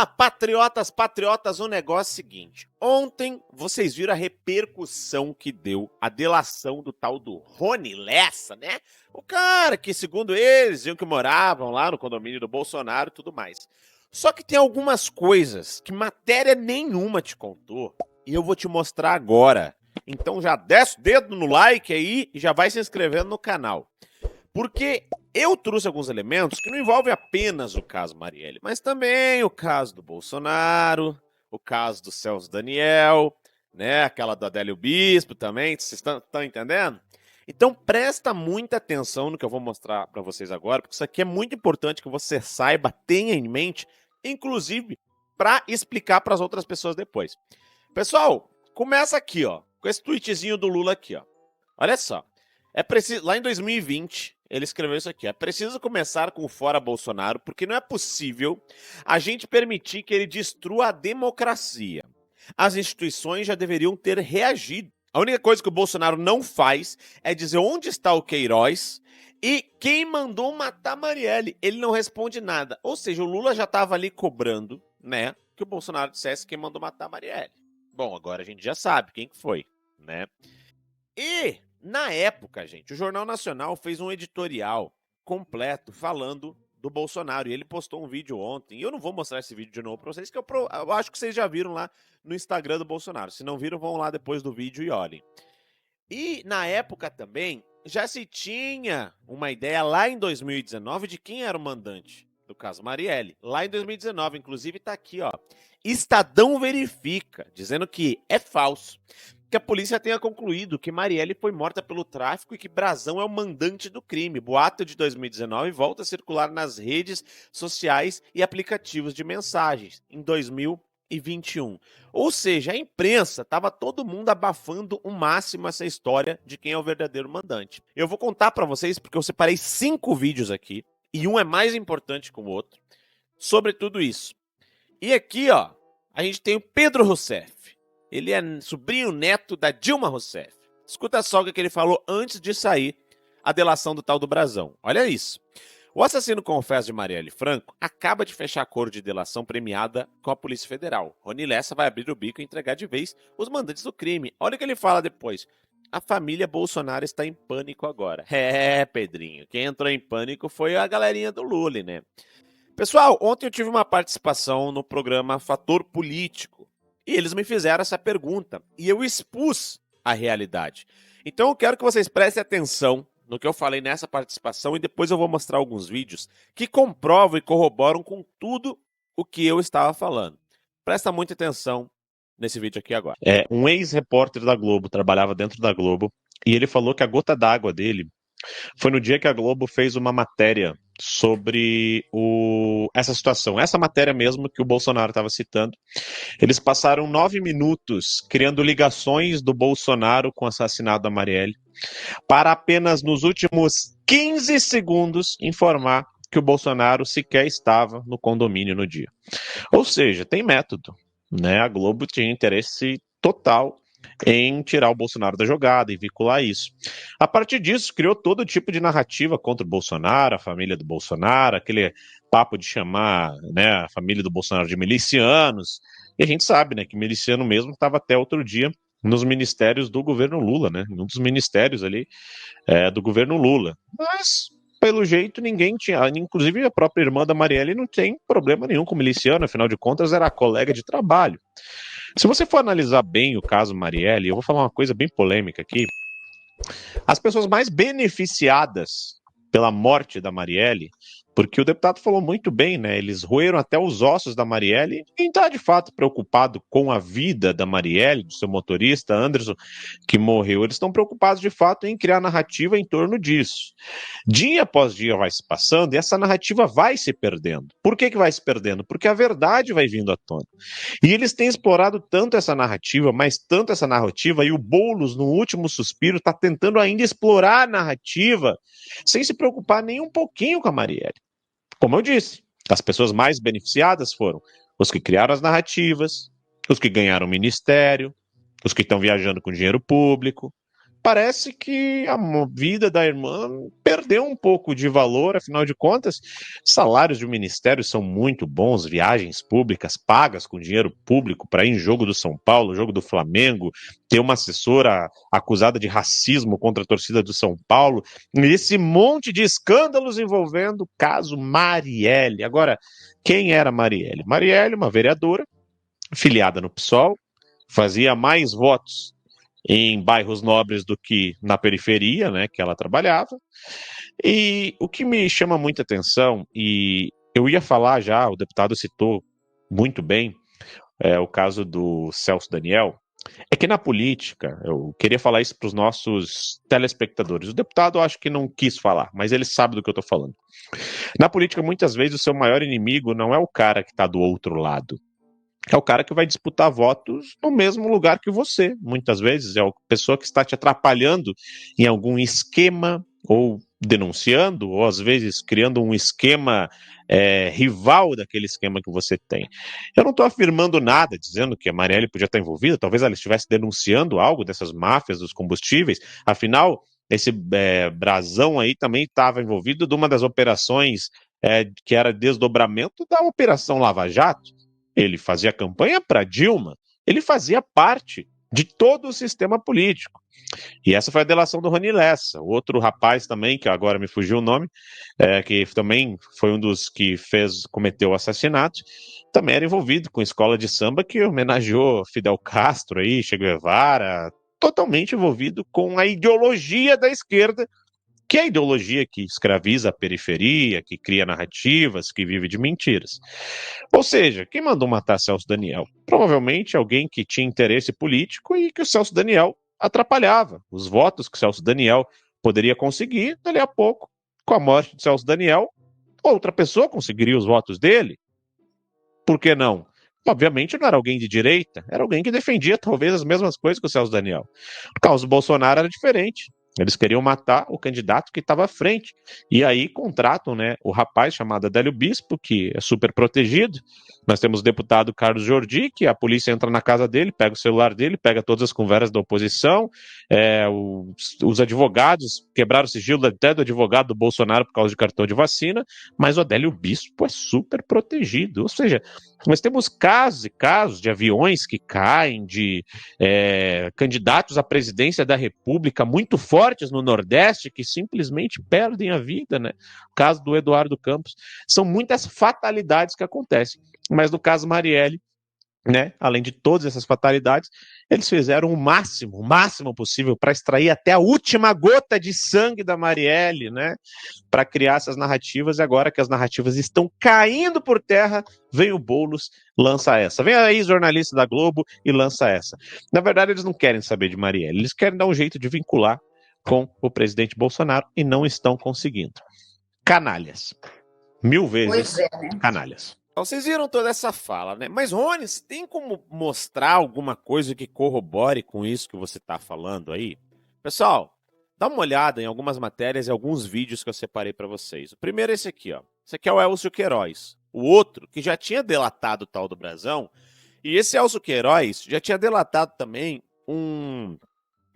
lá, patriotas, o negócio é o seguinte. Ontem vocês viram a repercussão que deu a delação do tal do Rony Lessa, né? O cara que, segundo eles, diziam que moravam lá no condomínio do Bolsonaro e tudo mais. Só que tem algumas coisas que matéria nenhuma te contou e eu vou te mostrar agora. Então já desce o dedo no like aí e já vai se inscrevendo no canal. Porque eu trouxe alguns elementos que não envolvem apenas o caso Marielle, mas também o caso do Bolsonaro, o caso do Celso Daniel, né? Aquela do Adélio Bispo também, vocês estão entendendo? Então presta muita atenção no que eu vou mostrar para vocês agora, porque isso aqui é muito importante que você saiba, tenha em mente, inclusive para explicar para as outras pessoas depois. Pessoal, começa aqui, ó, com esse tweetzinho do Lula aqui, ó. Olha só. É preciso, lá em 2020, ele escreveu isso aqui. É preciso começar com o fora Bolsonaro, porque não é possível a gente permitir que ele destrua a democracia. As instituições já deveriam ter reagido. A única coisa que o Bolsonaro não faz é dizer onde está o Queiroz e quem mandou matar Marielle. Ele não responde nada. Ou seja, o Lula já estava ali cobrando, né, que o Bolsonaro dissesse quem mandou matar Marielle. Bom, agora a gente já sabe quem que foi, né? E, na época, gente, o Jornal Nacional fez um editorial completo falando do Bolsonaro. E ele postou um vídeo ontem. E eu não vou mostrar esse vídeo de novo pra vocês, que eu acho que vocês já viram lá no Instagram do Bolsonaro. Se não viram, vão lá depois do vídeo e olhem. E, na época também, já se tinha uma ideia lá em 2019 de quem era o mandante do caso Marielle. Lá em 2019, inclusive, tá aqui, ó. Estadão verifica, dizendo que é falso, que a polícia tenha concluído que Marielle foi morta pelo tráfico e que Brazão é o mandante do crime. Boato de 2019 volta a circular nas redes sociais e aplicativos de mensagens em 2021. Ou seja, a imprensa estava todo mundo abafando o máximo essa história de quem é o verdadeiro mandante. Eu vou contar para vocês, porque eu separei 5 vídeos aqui, e um é mais importante que o outro, sobre tudo isso. E aqui, ó, a gente tem o Pedro Rousseff. Ele é sobrinho neto da Dilma Rousseff. Escuta só o que ele falou antes de sair a delação do tal do Brazão. Olha isso. O assassino confesso de Marielle Franco acaba de fechar acordo de delação premiada com a Polícia Federal. Rony Lessa vai abrir o bico e entregar de vez os mandantes do crime. Olha o que ele fala depois. A família Bolsonaro está em pânico agora. É, Pedrinho, quem entrou em pânico foi a galerinha do Lula, né? Pessoal, ontem eu tive uma participação no programa Fator Político. E eles me fizeram essa pergunta e eu expus a realidade. Então eu quero que vocês prestem atenção no que eu falei nessa participação e depois eu vou mostrar alguns vídeos que comprovam e corroboram com tudo o que eu estava falando. Presta muita atenção nesse vídeo aqui agora. Um ex-repórter da Globo trabalhava dentro da Globo e ele falou que a gota d'água dele foi no dia que a Globo fez uma matéria sobre essa situação, essa matéria mesmo que o Bolsonaro estava citando. Eles passaram 9 minutos criando ligações do Bolsonaro com o assassinato da Marielle, para apenas nos últimos 15 segundos informar que o Bolsonaro sequer estava no condomínio no dia. Ou seja, tem método, né? A Globo tinha interesse total em tirar o Bolsonaro da jogada e vincular isso. A partir disso, criou todo tipo de narrativa contra o Bolsonaro, a família do Bolsonaro, aquele papo de chamar, né, a família do Bolsonaro de milicianos. E a gente sabe, né, que miliciano mesmo estava até outro dia nos ministérios do governo Lula, né, em um dos ministérios ali do governo Lula. Mas, pelo jeito, ninguém tinha, inclusive a própria irmã da Marielle não tem problema nenhum com miliciano, afinal de contas era colega de trabalho. Se você for analisar bem o caso Marielle, eu vou falar uma coisa bem polêmica aqui. As pessoas mais beneficiadas pela morte da Marielle, porque o deputado falou muito bem, né? Eles roeram até os ossos da Marielle. Quem está de fato preocupado com a vida da Marielle, do seu motorista Anderson, que morreu, eles estão preocupados de fato em criar narrativa em torno disso. Dia após dia vai se passando e essa narrativa vai se perdendo. Por que vai se perdendo? Porque a verdade vai vindo à tona. E eles têm explorado tanto essa narrativa, mas tanto essa narrativa, e o Boulos, no último suspiro, está tentando ainda explorar a narrativa sem se preocupar nem um pouquinho com a Marielle. Como eu disse, as pessoas mais beneficiadas foram os que criaram as narrativas, os que ganharam ministério, os que estão viajando com dinheiro público, parece que a vida da irmã perdeu um pouco de valor, afinal de contas, salários de ministério são muito bons, viagens públicas pagas com dinheiro público para ir em jogo do São Paulo, jogo do Flamengo, ter uma assessora acusada de racismo contra a torcida do São Paulo, e esse monte de escândalos envolvendo o caso Marielle. Agora, quem era Marielle? Marielle, uma vereadora, filiada no PSOL, fazia mais votos em bairros nobres do que na periferia, né, que ela trabalhava. E o que me chama muita atenção, e eu ia falar já, o deputado citou muito bem, o caso do Celso Daniel, é que na política, eu queria falar isso para os nossos telespectadores. O deputado eu acho que não quis falar, mas ele sabe do que eu estou falando. Na política, muitas vezes, o seu maior inimigo não é o cara que está do outro lado. É o cara que vai disputar votos no mesmo lugar que você. Muitas vezes é a pessoa que está te atrapalhando em algum esquema, ou denunciando, ou às vezes criando um esquema rival daquele esquema que você tem. Eu não estou afirmando nada, dizendo que a Marielle podia estar envolvida, talvez ela estivesse denunciando algo dessas máfias dos combustíveis, afinal, esse brasão aí também estava envolvido de uma das operações que era desdobramento da Operação Lava Jato. Ele fazia campanha para Dilma, ele fazia parte de todo o sistema político. E essa foi a delação do Rony Lessa, outro rapaz também, que agora me fugiu o nome, que também foi um dos que cometeu o assassinato, também era envolvido com escola de samba que homenageou Fidel Castro aí, Che Guevara, totalmente envolvido com a ideologia da esquerda, que é a ideologia que escraviza a periferia, que cria narrativas, que vive de mentiras. Ou seja, quem mandou matar Celso Daniel? Provavelmente alguém que tinha interesse político e que o Celso Daniel atrapalhava. Os votos que o Celso Daniel poderia conseguir, dali a pouco, com a morte de Celso Daniel, outra pessoa conseguiria os votos dele. Por que não? Obviamente não era alguém de direita, era alguém que defendia talvez as mesmas coisas que o Celso Daniel. No caso do Bolsonaro era diferente. Eles queriam matar o candidato que estava à frente. E aí contratam, né, o rapaz chamado Adélio Bispo, que é super protegido. Nós temos o deputado Carlos Jordi, que a polícia entra na casa dele, pega o celular dele, pega todas as conversas da oposição. Os advogados quebraram o sigilo até do advogado do Bolsonaro por causa de cartão de vacina, mas o Adélio Bispo é super protegido. Ou seja, nós temos casos e casos de aviões que caem, de candidatos à presidência da República muito fortes no Nordeste que simplesmente perdem a vida, né? O caso do Eduardo Campos. São muitas fatalidades que acontecem. Mas no caso Marielle, né, além de todas essas fatalidades, eles fizeram o máximo possível para extrair até a última gota de sangue da Marielle, né, para criar essas narrativas, e agora que as narrativas estão caindo por terra, vem o Boulos, lança essa. Vem aí jornalista da Globo e lança essa. Na verdade, eles não querem saber de Marielle, eles querem dar um jeito de vincular com o presidente Bolsonaro e não estão conseguindo. Canalhas. 1000 vezes canalhas. Então, vocês viram toda essa fala, né? Mas, Rony, você tem como mostrar alguma coisa que corrobore com isso que você está falando aí? Pessoal, dá uma olhada em algumas matérias e alguns vídeos que eu separei para vocês. O primeiro é esse aqui, ó. Esse aqui é o Elcio Queiroz. O outro, que já tinha delatado o tal do Brasão. E esse Elcio Queiroz já tinha delatado também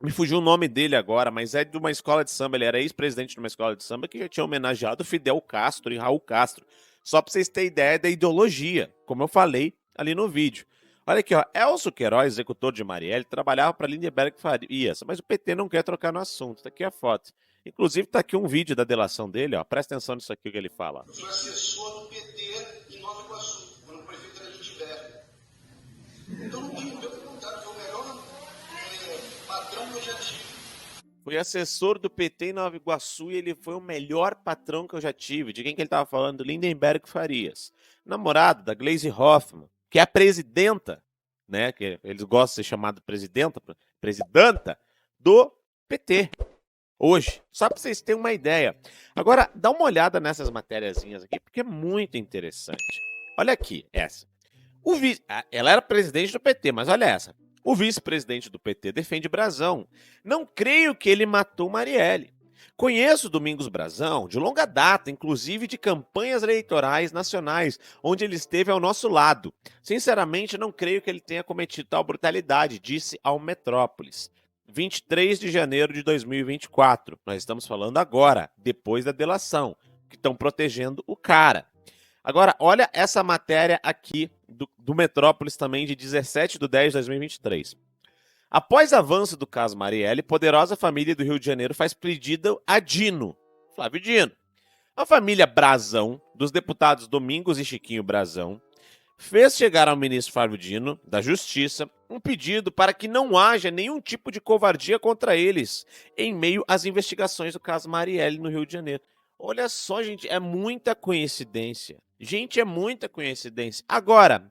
me fugiu o nome dele agora, mas é de uma escola de samba. Ele era ex-presidente de uma escola de samba que já tinha homenageado Fidel Castro e Raul Castro. Só para vocês terem ideia da ideologia, como eu falei ali no vídeo. Olha aqui, ó. Elcio Queiroz, executor de Marielle, trabalhava para Lindenberg Farias, mas o PT não quer trocar no assunto. Tá aqui a foto. Inclusive, tá aqui um vídeo da delação dele, ó. Presta atenção nisso aqui que ele fala. Eu fui assessor do PT em Nova Iguaçu, quando o prefeito era Lindenberg. Então não tinha, meu comentário foi o melhor patrão que eu já tive. Fui assessor do PT em Nova Iguaçu e ele foi o melhor patrão que eu já tive. De quem que ele estava falando? Lindenberg Farias. Namorado da Gleisi Hoffmann, que é a presidenta, né? Que eles gostam de ser chamado presidenta do PT. Hoje. Só para vocês terem uma ideia. Agora, dá uma olhada nessas matériazinhas aqui, porque é muito interessante. Olha aqui, essa. Ela era presidente do PT, mas olha essa. O vice-presidente do PT defende Brasão. Não creio que ele matou Marielle. Conheço Domingos Brazão de longa data, inclusive de campanhas eleitorais nacionais, onde ele esteve ao nosso lado. Sinceramente, não creio que ele tenha cometido tal brutalidade, disse ao Metrópolis. 23 de janeiro de 2024. Nós estamos falando agora, depois da delação, que estão protegendo o cara. Agora, olha essa matéria aqui do Metrópolis também, de 17/10 de 2023. Após avanço do caso Marielle, poderosa família do Rio de Janeiro faz pedido a Dino, Flávio Dino. A família Brazão, dos deputados Domingos e Chiquinho Brazão, fez chegar ao ministro Flávio Dino, da Justiça, um pedido para que não haja nenhum tipo de covardia contra eles em meio às investigações do caso Marielle no Rio de Janeiro. Olha só, gente, é muita coincidência. Gente, é muita coincidência. Agora,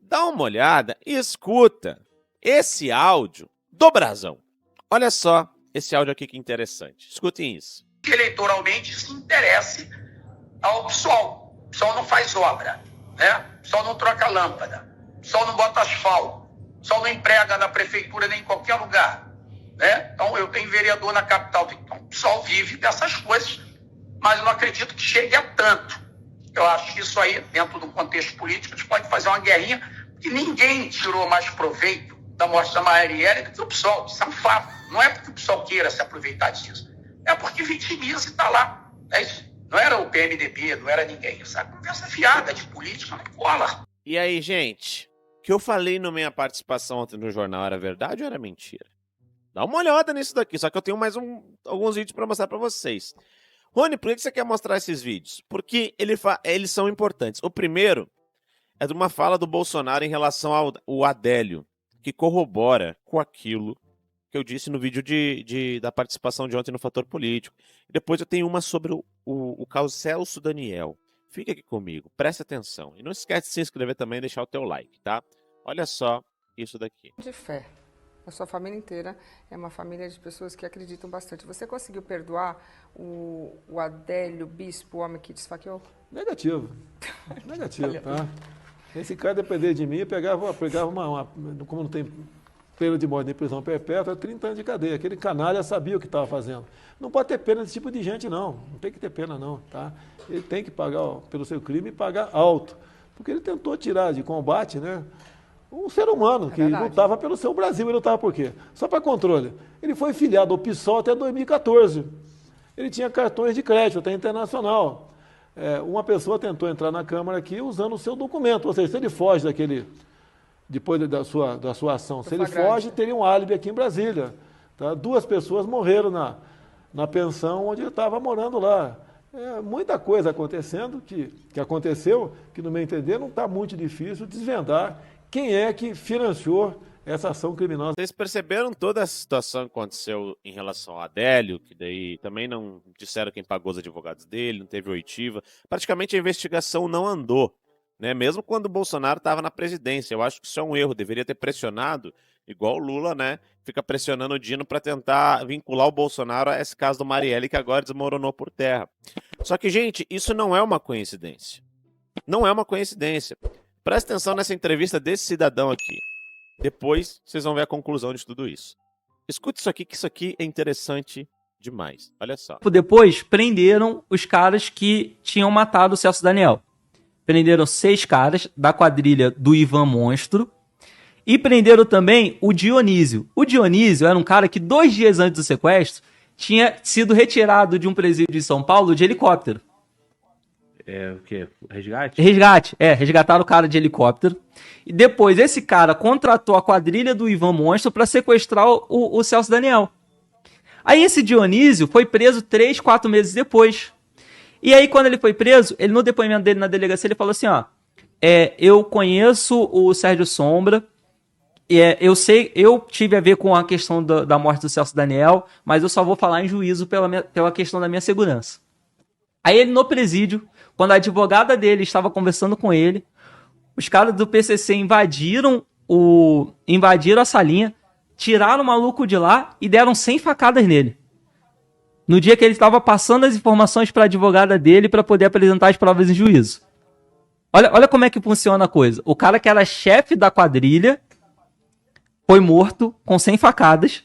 dá uma olhada e escuta esse áudio do Brazão. Olha só esse áudio aqui que interessante. Escutem isso. Que eleitoralmente se interesse ao PSOL. O PSOL não faz obra, né? O PSOL não troca lâmpada, o PSOL não bota asfalto, o PSOL não emprega na prefeitura nem em qualquer lugar, né? Então eu tenho vereador na capital, então o PSOL vive dessas coisas, mas eu não acredito que chegue a tanto. Eu acho que isso aí, dentro do contexto político, a gente pode fazer uma guerrinha, porque ninguém tirou mais proveito da morte da Marielle do que o PSOL. Isso é um fato. Não é porque o PSOL queira se aproveitar disso. É porque vitimiza e está lá. É isso. Não era o PMDB, não era ninguém. Isso é conversa fiada de política, não cola. E aí, gente, o que eu falei na minha participação ontem no jornal era verdade ou era mentira? Dá uma olhada nisso daqui, só que eu tenho mais alguns vídeos para mostrar para vocês. Rony, por que você quer mostrar esses vídeos? Porque eles são importantes. O primeiro é de uma fala do Bolsonaro em relação ao Adélio, que corrobora com aquilo que eu disse no vídeo da participação de ontem no Fator Político. E depois eu tenho uma sobre o caso Celso Daniel. Fica aqui comigo, presta atenção. E não esquece de se inscrever também e deixar o teu like, tá? Olha só isso daqui. De fé. A sua família inteira é uma família de pessoas que acreditam bastante. Você conseguiu perdoar o Adélio Bispo, o homem que te esfaqueou? Negativo. Negativo, tá? Esse cara, depender de mim, pegava como não tem pena de morte nem prisão perpétua, 30 anos de cadeia. Aquele canalha sabia o que estava fazendo. Não pode ter pena desse tipo de gente, não. Não tem que ter pena, não, tá? Ele tem que pagar pelo seu crime e pagar alto. Porque ele tentou tirar de combate, né? Um ser humano que lutava pelo seu Brasil. Ele lutava por quê? Só para controle. Ele foi filiado ao PSOL até 2014. Ele tinha cartões de crédito até internacional. Uma pessoa tentou entrar na Câmara aqui usando o seu documento. Ou seja, se ele foge depois da sua ação, se ele foge, teria um álibi aqui em Brasília. Tá? 2 pessoas morreram na pensão onde ele estava morando lá. Muita coisa acontecendo, que aconteceu, que no meu entender não está muito difícil desvendar quem é que financiou essa ação criminosa. Vocês perceberam toda a situação que aconteceu em relação ao Adélio, que daí também não disseram quem pagou os advogados dele, não teve oitiva. Praticamente a investigação não andou, né? Mesmo quando o Bolsonaro estava na presidência. Eu acho que isso é um erro, deveria ter pressionado, igual o Lula, né? Fica pressionando o Dino para tentar vincular o Bolsonaro a esse caso do Marielle, que agora desmoronou por terra. Só que, gente, isso não é uma coincidência. Não é uma coincidência. Presta atenção nessa entrevista desse cidadão aqui. Depois vocês vão ver a conclusão de tudo isso. Escute isso aqui, que isso aqui é interessante demais. Olha só. Depois prenderam os caras que tinham matado o Celso Daniel. Prenderam 6 caras da quadrilha do Ivan Monstro. E prenderam também o Dionísio. O Dionísio era um cara que 2 dias antes do sequestro tinha sido retirado de um presídio de São Paulo de helicóptero. O quê? Resgate? Resgate, resgataram o cara de helicóptero. E depois esse cara contratou a quadrilha do Ivan Monstro para sequestrar o Celso Daniel. Aí esse Dionísio foi preso 3, 4 meses depois. E aí quando ele foi preso, ele no depoimento dele na delegacia, ele falou assim, eu conheço o Sérgio Sombra, eu tive a ver com a questão da morte do Celso Daniel, mas eu só vou falar em juízo pela questão da minha segurança. Aí ele no presídio, quando a advogada dele estava conversando com ele, os caras do PCC invadiram a salinha, tiraram o maluco de lá e deram 100 facadas nele. No dia que ele estava passando as informações para a advogada dele para poder apresentar as provas em juízo. Olha como é que funciona a coisa. O cara que era chefe da quadrilha foi morto com 100 facadas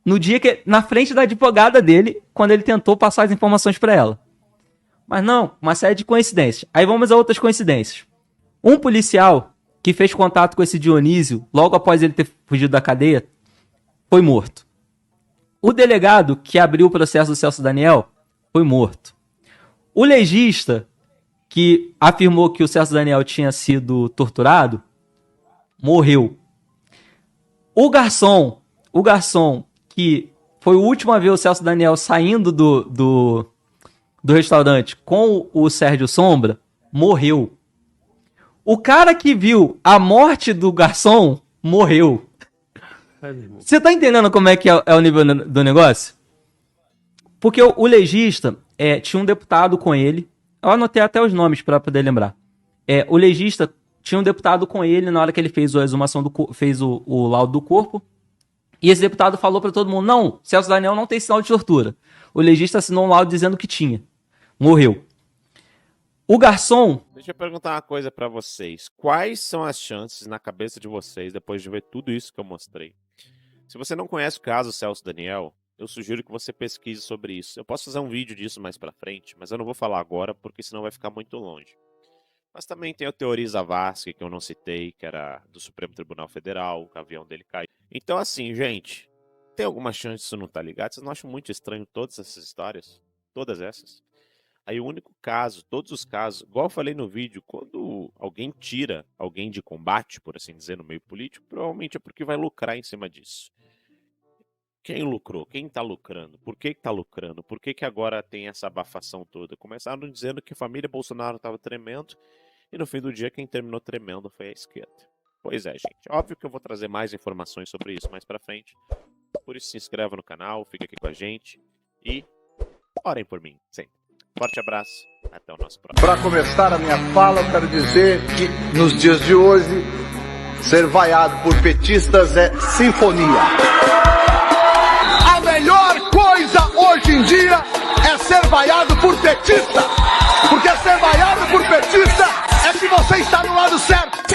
no dia na frente da advogada dele, quando ele tentou passar as informações para ela. Mas não, uma série de coincidências. Aí vamos a outras coincidências. Um policial que fez contato com esse Dionísio logo após ele ter fugido da cadeia foi morto. O delegado que abriu o processo do Celso Daniel foi morto. O legista que afirmou que o Celso Daniel tinha sido torturado morreu. O garçom que foi o último a ver o Celso Daniel saindo do restaurante com o Sérgio Sombra morreu. O cara que viu a morte do garçom morreu. Você tá entendendo como é que é o nível do negócio? Porque o legista tinha um deputado com ele. Eu anotei até os nomes para poder lembrar. O legista tinha um deputado com ele na hora que ele fez a exumação fez o laudo do corpo. E esse deputado falou para todo mundo: não, Celso Daniel não tem sinal de tortura. O legista assinou um laudo dizendo que tinha. Morreu. O garçom... Deixa eu perguntar uma coisa para vocês. Quais são as chances na cabeça de vocês, depois de ver tudo isso que eu mostrei? Se você não conhece o caso Celso Daniel, eu sugiro que você pesquise sobre isso. Eu posso fazer um vídeo disso mais pra frente, mas eu não vou falar agora, porque senão vai ficar muito longe. Mas também tem a teoria Zavascki, que eu não citei, que era do Supremo Tribunal Federal, o avião dele caiu. Então assim, gente, tem alguma chance disso não estar ligado? Vocês não acham muito estranho todas essas histórias? Todas essas? Aí o único caso, todos os casos, igual eu falei no vídeo, quando alguém tira alguém de combate, por assim dizer, no meio político, provavelmente é porque vai lucrar em cima disso. Quem lucrou? Quem tá lucrando? Por que tá lucrando? Por que agora tem essa abafação toda? Começaram dizendo que a família Bolsonaro tava tremendo e no fim do dia quem terminou tremendo foi a esquerda. Pois é, gente. Óbvio que eu vou trazer mais informações sobre isso mais pra frente. Por isso se inscreva no canal, fica aqui com a gente e orem por mim, sempre. Forte abraço, até o nosso próximo. Para começar a minha fala, eu quero dizer que nos dias de hoje, ser vaiado por petistas é sinfonia. A melhor coisa hoje em dia é ser vaiado por petista. Porque ser vaiado por petista é que você está no lado certo.